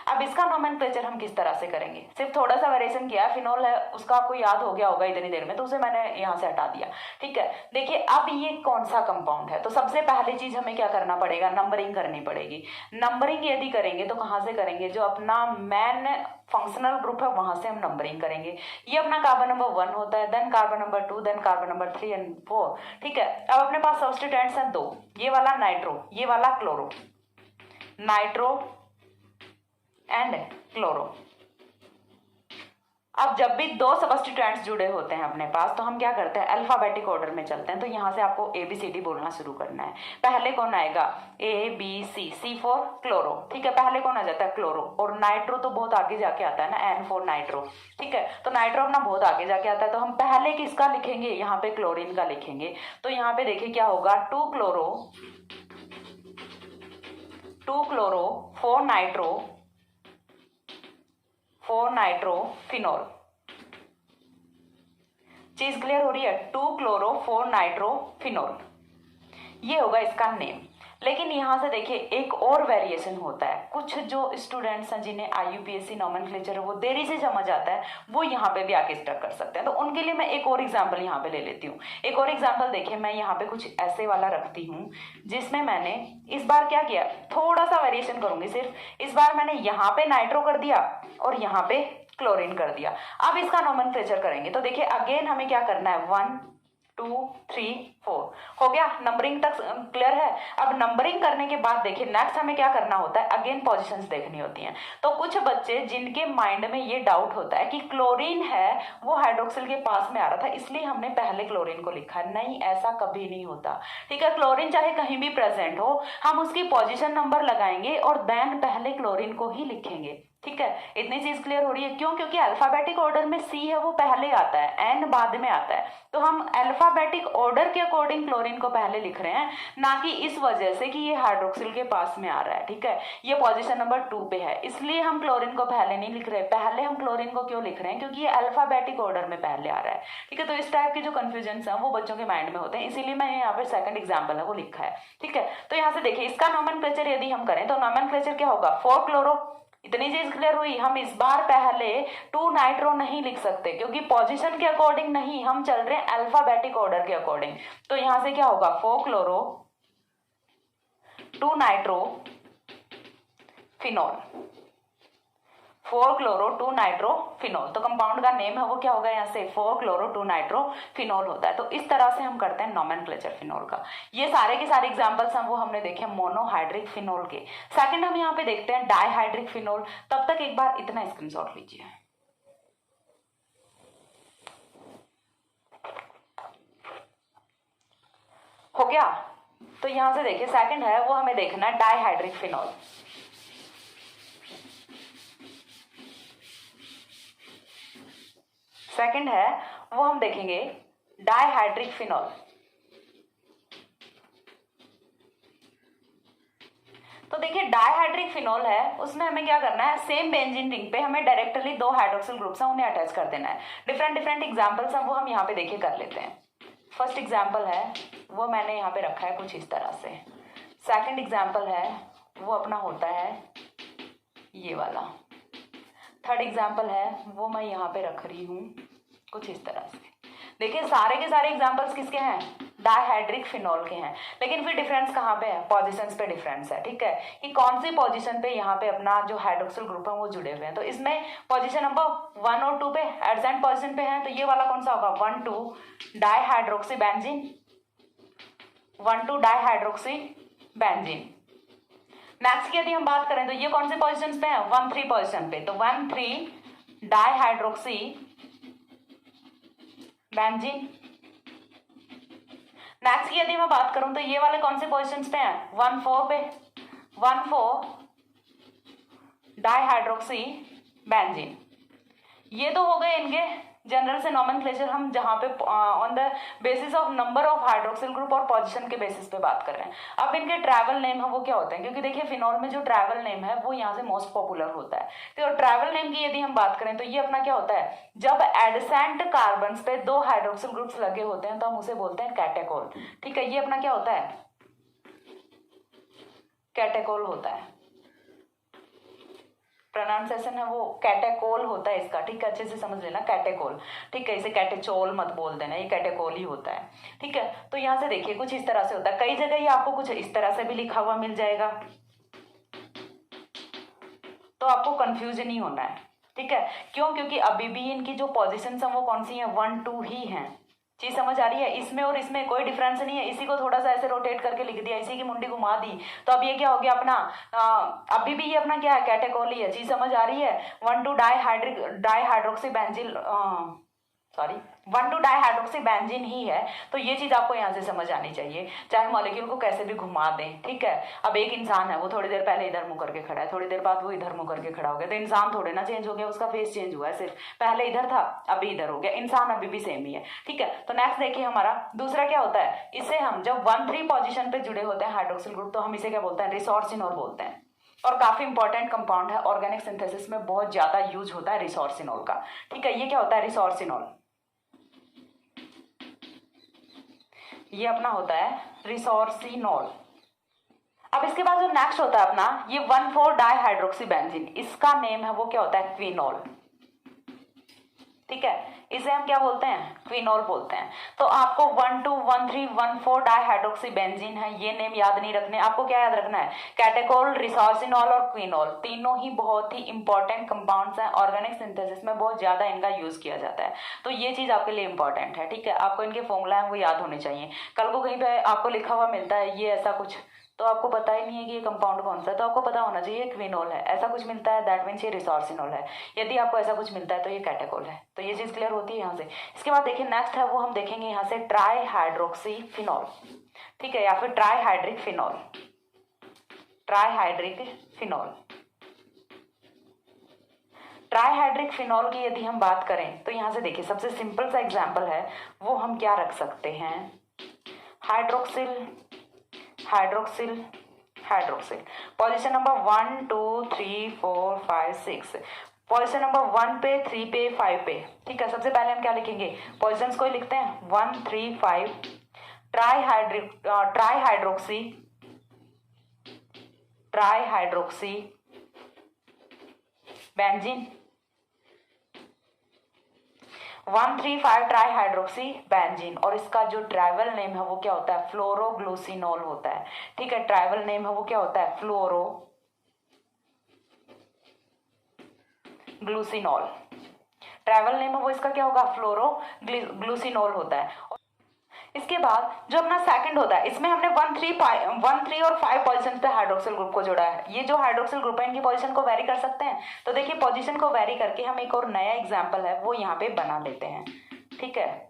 अब इसका नोमेनक्लेचर हम किस तरह से करेंगे, सिर्फ थोड़ा सा वेरिएशन किया। फिनोल है उसका आपको याद हो गया होगा इतनी देर में, तो उसे मैंने यहाँ से हटा दिया, ठीक है। देखिए अब ये कौन सा कंपाउंड है, तो सबसे पहली चीज हमें क्या करना पड़ेगा, नंबरिंग करनी पड़ेगी। नंबरिंग यदि करेंगे तो कहाँ से करेंगे, जो अपना मेन फंक्शनल ग्रुप है वहां से हम नंबरिंग करेंगे। ये अपना कार्बन नंबर 1 होता है, then carbon number 2, then carbon number 3 and 4, ठीक है। अब अपने पास सब्स्टिट्यूएंट्स हैं 2, ये वाला नाइट्रो, ये वाला क्लोरो, नाइट्रो एंड क्लोरो। अब जब भी 2 सब्स्टिट्यूएंट्स जुड़े होते हैं अपने पास तो हम क्या करते हैं, अल्फाबेटिक ऑर्डर में चलते हैं। तो यहाँ से आपको ABCD बोलना शुरू करना है। पहले कौन आएगा, ABC फॉर क्लोरो, ठीक है। पहले कौन आ जाता है, क्लोरो। और नाइट्रो तो बहुत आगे जाके आता है ना, N फॉर नाइट्रो, ठीक है। तो नाइट्रो अपना बहुत आगे जाके आता है, तो हम पहले किसका लिखेंगे, यहाँ पे क्लोरीन का लिखेंगे। तो यहाँ पे देखिए क्या होगा, 2 क्लोरो 4 नाइट्रोफिनोल। चीज क्लियर हो रही है, 2 क्लोरो 4 नाइट्रोफिनोल, ये होगा इसका नेम। लेकिन यहाँ से देखिए एक और वेरिएशन होता है। कुछ जो स्टूडेंट्स हैं जिन्हें IUPAC नोमेनक्लेचर है वो देरी से समझ आता है, वो यहाँ पे भी आके स्टक कर सकते हैं। तो उनके लिए मैं एक और एग्जांपल यहाँ पे ले लेती हूँ। एक और एग्जांपल देखिए, मैं यहाँ पे कुछ ऐसे वाला रखती हूँ जिसमें मैंने इस बार क्या किया, थोड़ा सा वेरिएशन करूंगी सिर्फ। इस बार मैंने यहाँ पे नाइट्रो कर दिया और यहाँ पे क्लोरीन कर दिया। अब इसका नोमेनक्लेचर करेंगे तो देखिए अगेन हमें क्या करना है, 1 2 3 4 हो गया। नंबरिंग तक क्लियर है। अब नंबरिंग करने के बाद देखिए नेक्स्ट हमें क्या करना होता है, अगेन पोजीशंस देखनी होती हैं। तो कुछ बच्चे जिनके माइंड में ये डाउट होता है कि क्लोरीन है वो हाइड्रोक्सिल के पास में आ रहा था इसलिए हमने पहले क्लोरीन को लिखा, नहीं ऐसा कभी नहीं होता, ठीक है। क्लोरीन चाहे कहीं भी प्रेजेंट हो, हम उसकी पोजीशन नंबर लगाएंगे और देन पहले क्लोरीन को ही लिखेंगे, ठीक है। इतनी चीज क्लियर हो रही है, क्यों, क्योंकि अल्फाबेटिक ऑर्डर में C है वो पहले आता है, N बाद में आता है। तो हम अल्फाबेटिक ऑर्डर के अकॉर्डिंग क्लोरीन को पहले लिख रहे हैं, ना कि इस वजह से कि ये हाइड्रोक्सिल के पास में आ रहा है, ठीक है। ये पोजीशन नंबर 2 पे है इसलिए हम क्लोरीन को पहले नहीं लिख रहे। पहले हम क्लोरीन को क्यों लिख रहे हैं, क्योंकि ये अल्फाबेटिक ऑर्डर में पहले आ रहा है, ठीक है। तो इस टाइप के जो कंफ्यूजन है वो बच्चों के माइंड में होते हैं, इसीलिए मैंने यहाँ पे सेकंड एग्जाम्पल है वो लिखा है, ठीक है। तो यहाँ से देखिए इसका नोमेनक्लेचर यदि हम करें तो नोमेनक्लेचर क्या होगा, 4 क्लोरो। इतनी चीज क्लियर हुई। हम इस बार पहले 2 नाइट्रो नहीं लिख सकते क्योंकि पोजीशन के अकॉर्डिंग नहीं, हम चल रहे हैं अल्फाबेटिक ऑर्डर के अकॉर्डिंग। तो यहां से क्या होगा, 4 chloro 2 nitro phenol, 4 chloro 2 nitro phenol. तो कंपाउंड का नेम है वो क्या होगा, यहाँ से 4 क्लोरो 2 नाइट्रो फिनोल होता है। तो इस तरह से हम करते हैं नोमेनक्लेचर फिनोल का। ये सारे के सारे एग्जांपल्स हैं वो हमने देखे मोनोहाइड्रिक फिनोल के। सेकंड हम यहाँ पे देखते हैं डाइहाइड्रिक फिनोल। तब तक एक बार इतना स्क्रीनशॉट लीजिए। हो गया। तो यहां से देखिए सेकंड है वो हमें देखना है डाइहाइड्रिक फिनोल। सेकंड है वो हम देखेंगे डाइहाइड्रिक फिनोल। तो देखिए डायहाइड्रिक फिनोल है, उसमें हमें क्या करना है, सेम बेंजीन रिंग पे हमें डायरेक्टली दो हाइड्रोक्सिल ग्रुप्स हैं उन्हें अटैच कर देना है। डिफरेंट डिफरेंट एग्जांपल्स हैं वो हम यहाँ पे देखिए कर लेते हैं। फर्स्ट एग्जांपल है वो मैंने यहाँ पे रखा है कुछ इस तरह से। सेकंड एग्जांपल है वो अपना होता है ये वाला। थर्ड एग्जांपल है वो मैं यहाँ पे रख रही हूँ कुछ इस तरह से। देखिए सारे के सारे एग्जांपल्स किसके हैं, डायहाइड्रिक फिनोल के हैं, लेकिन फिर डिफरेंस कहाँ पे है, पोजीशंस पे डिफरेंस है। ठीक है, कि कौन सी पोजीशन पे यहाँ पे अपना जो हाइड्रोक्सिल ग्रुप है वो जुड़े हुए हैं। तो इसमें पोजीशन नंबर 1 और 2 पे एडजेंट पोजीशन पे है, तो ये वाला कौन सा होगा, 1,2 dihydroxy benzene, 1,2 dihydroxy benzene. Next की यदि हम बात करें तो ये कौन से पोजीशन पे है, 1,3 पोजीशन पे, तो 1,3 डायहाइड्रोक्सी बेंजीन। नेक्स्ट की यदि मैं बात करूं तो ये वाले कौन से पोजीशंस पे हैं, 1,4 पे, 1,4 डायहाइड्रोक्सी बेंजीन। ये तो हो गए इनके जनरल से नॉमेनक्लेचर, हम जहां पे on the basis of number of hydroxyl group और पोजीशन के बेसिस पे बात कर रहे हैं। अब इनके ट्रैवल नेम है वो क्या होते हैं, क्योंकि देखिए फिनोल में जो ट्रैवल नेम है वो यहाँ से मोस्ट पॉपुलर होता है। तो ट्रैवल नेम की यदि हम बात करें तो ये अपना क्या होता है, जब एडसेंट कार्बन्स पे दो हाइड्रोक्सिल ग्रुप्स लगे होते हैं तो हम उसे बोलते हैं कैटेकोल। ठीक है, ये अपना क्या होता है, कैटेकोल होता है। प्रोनाउंसिएशन है वो कैटेकोल होता है इसका। ठीक है, अच्छे से समझ लेना, कैटेकोल। ठीक है, इसे कैटेचोल मत बोल देना, ये कैटेकोल ही होता है। ठीक है, तो यहाँ से देखिए कुछ इस तरह से होता है, कई जगह ये आपको कुछ इस तरह से भी लिखा हुआ मिल जाएगा, तो आपको कंफ्यूजन नहीं होना है। ठीक है, क्यों, क्योंकि अभी भी इनकी जो पोजीशंस हैं वो कौन सी हैं, 1, 2 ही हैं। चीज समझ आ रही है, इसमें और इसमें कोई डिफरेंस नहीं है। इसी को थोड़ा सा ऐसे रोटेट करके लिख दिया, इसी की मुंडी घुमा दी, तो अब ये क्या हो गया अपना, अभी भी ये अपना क्या है, कैटेकोल ही है। चीज समझ आ रही है, 1,2 dihydroxy benzene, sorry 1,2 dihydroxy benzene ही है। तो ये चीज आपको यहाँ से समझ आनी चाहिए, चाहे मॉलिक्यूल को कैसे भी घुमा दें। ठीक है, अब एक इंसान है, वो थोड़ी देर पहले इधर मुंह करके खड़ा है, थोड़ी देर बाद वो इधर मुंह करके खड़ा हो गया, तो इंसान थोड़े ना चेंज हो गया, उसका फेस चेंज हुआ है, सिर्फ पहले इधर था अभी इधर हो गया, इंसान अभी भी सेम ही है। ठीक है, तो नेक्स्ट देखिए हमारा दूसरा क्या होता है, इसे हम जब 1,3 पोजिशन पे जुड़े होते हैं हाइड्रोक्सिल ग्रुप, तो हम इसे क्या बोलते हैं, रिसोर्सिनोल बोलते हैं। और काफी इंपॉर्टेंट कंपाउंड है, ऑर्गेनिक सिंथेसिस में बहुत ज्यादा यूज होता है रिसोर्सिनोल का। ठीक है, ये क्या होता है, रिसोर्सिनोल, ये अपना होता है रिसोर्सिनोल। अब इसके बाद जो नेक्स्ट होता है अपना ये 1,4 डायहाइड्रोक्सी बेंजीन, इसका नेम है वो क्या होता है, क्विनोल। ठीक है, इसे हम क्या बोलते हैं, क्विनोल बोलते हैं। तो आपको 1,2 1,3 1,4 डायहाइड्रोक्सी बेंजीन है, ये नेम याद नहीं रखने, आपको क्या याद रखना है, कैटेकोल, रिसोर्सिनोल और क्विनोल। तीनों ही बहुत ही इंपॉर्टेंट कंपाउंड्स हैं, ऑर्गेनिक सिंथेसिस में बहुत ज्यादा इनका यूज किया जाता है, तो ये चीज आपके लिए इंपॉर्टेंट है। ठीक है, आपको इनके फॉर्मूला है वो याद होने चाहिए। कल को कहीं पे आपको लिखा हुआ मिलता है ये ऐसा कुछ, तो आपको पता ही नहीं है कि ये कंपाउंड कौन सा है, तो आपको पता होना चाहिए क्विनोल है, ऐसा कुछ मिलता है दैट मीन्स ये रिसोर्सिनोल है, यदि आपको ऐसा कुछ मिलता है तो ये कैटेकोल है। तो ये चीज क्लियर होती है यहाँ से। इसके बाद देखिए नेक्स्ट है वो हम देखेंगे यहाँ से ट्राईहाइड्रोक्सी फिनोल। ठीक है, या फिर trihydric phenol, trihydric phenol. Trihydric phenol की यदि हम बात करें तो यहाँ से देखिए सबसे सिंपल सा एग्जाम्पल है वो हम क्या रख सकते हैं, hydroxyl, hydroxyl, hydroxyl. Position number 1 2 3 4 5 6, position number 1 पे, 3 पे, 5 पे। ठीक है, सबसे पहले हम क्या लिखेंगे, पोजीशंस को ही लिखते हैं 1 3 5 ट्राईहाइड्रोक्सी, ट्राईहाइड्रोक्सी बेंजीन, 1,3,5 ट्राईहाइड्रोक्सी बेंजीन। और इसका जो ट्रैवल नेम है वो क्या होता है, फ्लोरोग्लूसिनोल होता है। ठीक है, ट्रैवल नेम है वो क्या होता है, फ्लोरोग्लूसिनोल। ट्रैवल नेम है वो इसका क्या होगा, फ्लोरोग्लूसिनोल होता है। इसके बाद जो अपना सेकंड होता है, इसमें हमने 1 3 और 5 पोजीशन पे हाइड्रोक्सिल ग्रुप को जोड़ा है। ये जो हाइड्रोक्सिल ग्रुप है इनकी पोजीशन को वेरी कर सकते हैं, तो देखिए पोजीशन को वेरी करके हम एक और नया एग्जांपल है वो यहाँ पे बना लेते हैं। ठीक है,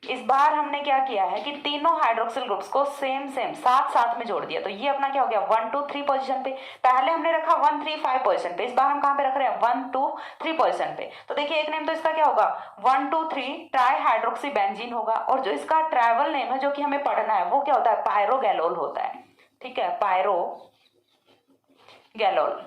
इस बार हमने क्या किया है कि तीनों हाइड्रोक्सिल ग्रुप्स को सेम साथ साथ में जोड़ दिया, तो ये अपना क्या हो गया, 1 2 3 पोजीशन पे। पहले हमने रखा 1 3 5 पोजीशन पे, इस बार हम कहाँ पे रख रहे हैं, 1 2 3 पोजीशन पे। तो देखिए एक नेम तो इसका क्या होगा, 1 2 3 ट्राईहाइड्रोक्सी बेंजीन होगा, और जो इसका ट्रैवल नेम है जो कि हमें पढ़ना है वो क्या होता है, पायरोगैलोल होता है। ठीक है, पायरोगैलोल गैलोल।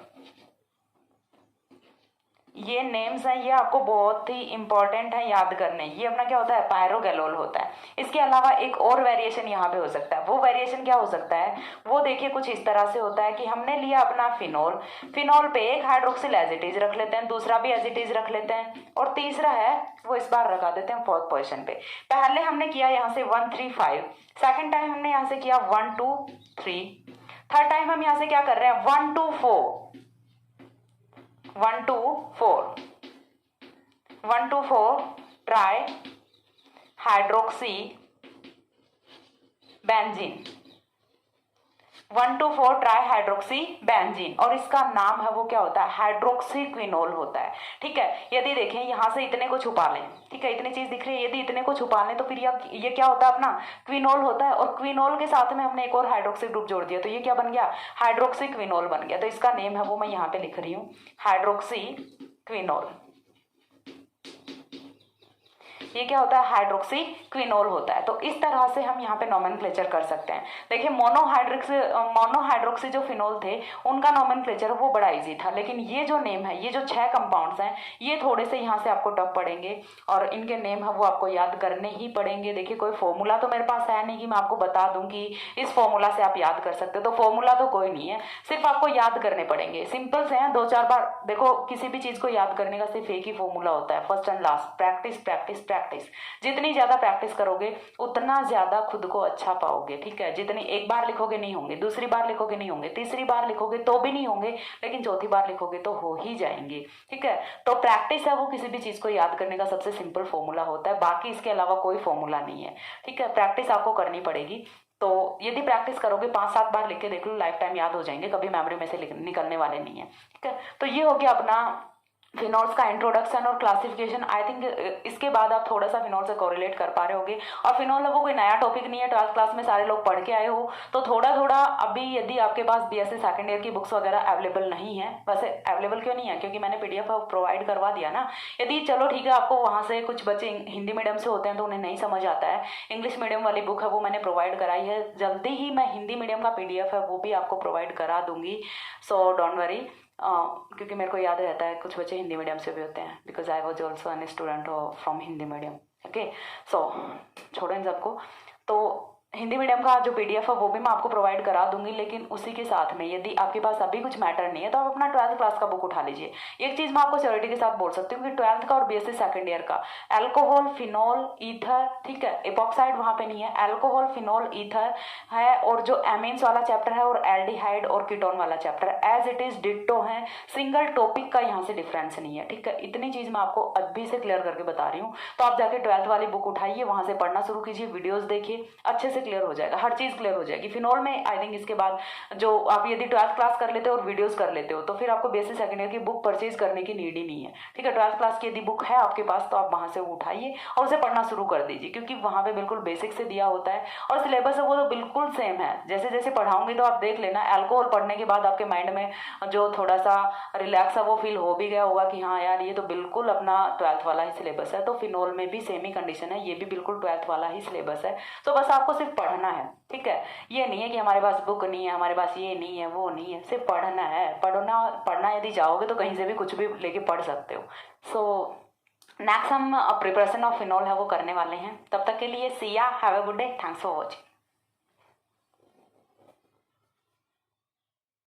ये नेम्स हैं, ये आपको बहुत ही इंपॉर्टेंट है याद करने। ये अपना क्या होता है, पायरोगैलोल होता है। इसके अलावा एक और वेरिएशन यहाँ पे हो सकता है। वो वेरिएशन क्या हो सकता है, वो देखिए कुछ इस तरह से होता है कि हमने लिया अपना फिनोल, फिनोल पे एक हाइड्रोक्सिल एज इट इज रख लेते हैं, दूसरा भी एज इट इज रख लेते हैं, और तीसरा है वो इस बार रखा देते हैं फोर्थ पोजिशन पे। पहले हमने किया यहाँ से 1 3 5, सेकेंड टाइम हमने यहाँ से किया 1 2 3, थर्ड टाइम हम यहाँ से क्या कर रहे हैं 1 2 4, 1 2 4, 1 2 4 try hydroxy benzene, 1 2 4 try hydroxy benzene, और इसका नाम है वो क्या होता है, हाइड्रोक्सी क्विनोल होता है। ठीक है, यदि देखें यहाँ से इतने को छुपा लें, ठीक है, इतनी चीज दिख रही है, यदि इतने को छुपा लें तो फिर ये क्या होता है अपना क्विनोल होता है, और क्विनोल के साथ में हमने एक और हाइड्रोक्सी ग्रुप जोड़ दिया, तो ये क्या बन गया, हाइड्रोक्सी क्विनोल बन गया। तो इसका नेम है वो मैं यहाँ पे लिख रही हूँ, हाइड्रोक्सी क्विनोल। ये क्या होता है, हाइड्रोक्सी क्विनोल होता है। तो इस तरह से हम यहाँ पे नोमेनक्लेचर कर सकते हैं। देखिए मोनोहाइड्रोक्सी जो फिनोल थे उनका नोमेनक्लेचर वो बड़ा इजी था, लेकिन ये जो नेम है, ये जो 6 कंपाउंड्स हैं, ये थोड़े से यहाँ से आपको टफ पड़ेंगे, और इनके नेम है वो आपको याद करने ही पड़ेंगे। देखिए कोई फॉर्मूला तो मेरे पास है नहीं कि मैं आपको बता दूं कि इस फॉर्मूला से आप याद कर सकते हो, तो फॉर्मूला तो कोई नहीं है, सिर्फ आपको याद करने पड़ेंगे। सिंपल से हैं, 2-4 बार देखो, किसी भी चीज को याद करने का सिर्फ एक ही फॉर्मूला होता है, first and last, practice practice practice. जितनी ज्यादा प्रैक्टिस करोगे उतना ज्यादा खुद को अच्छा पाओगे। ठीक है, जितनी एक बार लिखोगे नहीं होंगे, दूसरी बार लिखोगे नहीं होंगे, तीसरी बार लिखोगे तो भी नहीं होंगे, लेकिन चौथी बार लिखोगे तो हो ही जाएंगे। ठीक है, तो प्रैक्टिस है वो किसी भी चीज को याद करने का सबसे सिंपल फॉर्मूला होता है, बाकी इसके अलावा कोई फॉर्मूला नहीं है। ठीक है, प्रैक्टिस आपको करनी पड़ेगी। तो यदि प्रैक्टिस करोगे 5-7 बार लिख के देख लो, लाइफ टाइम याद हो जाएंगे, कभी मेमोरी में से निकलने वाले नहीं है। ठीक है, तो ये हो गया अपना फिनोल्स का इंट्रोडक्शन और क्लासिफिकेशन। आई थिंक इसके बाद आप थोड़ा सा फिनोल से कोरिलेट कर पा रहे होगे। और फिनोल वो कोई नया टॉपिक नहीं है, 12th क्लास में सारे लोग पढ़ के आए हो, तो थोड़ा थोड़ा अभी यदि आपके पास बीएससी सेकंड ईयर की बुक्स वगैरह अवेलेबल नहीं है, वैसे अवेलेबल क्यों नहीं है, क्योंकि मैंने पीडीएफ प्रोवाइड करवा दिया ना। यदि चलो ठीक है, आपको वहाँ से कुछ बच्चे हिंदी मीडियम से होते हैं तो उन्हें नहीं समझ आता है, इंग्लिश मीडियम वाली बुक है वो मैंने प्रोवाइड कराई है, जल्दी ही मैं हिंदी मीडियम का पीडीएफ है वो भी आपको प्रोवाइड करा दूंगी, सो डोंट वरी। क्योंकि मेरे को याद रहता है कुछ बच्चे हिंदी मीडियम से भी होते हैं, because I was also an student from Hindi medium. Okay, so छोड़ो इन सबको। तो हिंदी मीडियम का जो पीडीएफ है वो भी मैं आपको प्रोवाइड करा दूंगी, लेकिन उसी के साथ में यदि आपके पास अभी कुछ मैटर नहीं है तो आप अपना 12th क्लास का बुक उठा लीजिए। एक चीज मैं आपको श्योरिटी के साथ बोल सकती हूँ कि 12th का और बीएससी सेकंड ईयर का अल्कोहल, फिनोल, ईथर, ठीक है, एपॉक्साइड वहां पे नहीं है, अल्कोहल, फिनोल, ईथर है, और जो एमीन्स वाला चैप्टर है और एल्डिहाइड और कीटोन वाला chapter as it is ditto है, सिंगल टॉपिक का यहाँ से डिफरेंस नहीं है। ठीक है, इतनी चीज मैं आपको अभी से क्लियर करके बता रही हूँ। तो आप जाके 12th वाली बुक उठाइए, वहां से पढ़ना शुरू कीजिए, वीडियोज देखिए, अच्छे से क्लियर हो जाएगा, हर चीज क्लियर हो जाएगी। फिनोल में आई थिंक इसके बाद जो आप यदि 12th क्लास कर लेते हो और वीडियोस कर लेते हो तो फिर आपको बीएससी सेकंड ईयर की बुक परचेज करने की नीड ही नहीं है। ठीक है, 12th क्लास की यदि बुक है आपके पास तो आप वहां से उठाइए और उसे पढ़ना शुरू कर दीजिए, क्योंकि वहां पे बिल्कुल बेसिक से दिया होता है और सिलेबस है वो तो बिल्कुल सेम है। जैसे जैसे पढ़ाऊंगी तो आप देख लेना, अल्कोहल पढ़ने के बाद आपके माइंड में जो थोड़ा सा रिलैक्स है वो फील हो भी गया होगा कि हाँ यार ये तो बिल्कुल अपना 12th वाला ही सिलेबस है। तो फिनोल में भी सेम ही कंडीशन है, ये भी बिल्कुल 12th वाला ही सिलेबस है। तो बस आपको सिर्फ पढ़ना है। ठीक है, ये नहीं है कि हमारे पास बुक नहीं है, हमारे पास ये नहीं है, वो नहीं है, सिर्फ पढ़ना है। पढ़ना यदि चाहोगे तो कहीं से भी कुछ भी लेके पढ़ सकते हो। सो नेक्स्ट हम प्रिपरेशन ऑफ फिनोल है वो करने वाले हैं। तब तक के लिए सी या, have a good day, thanks for watching.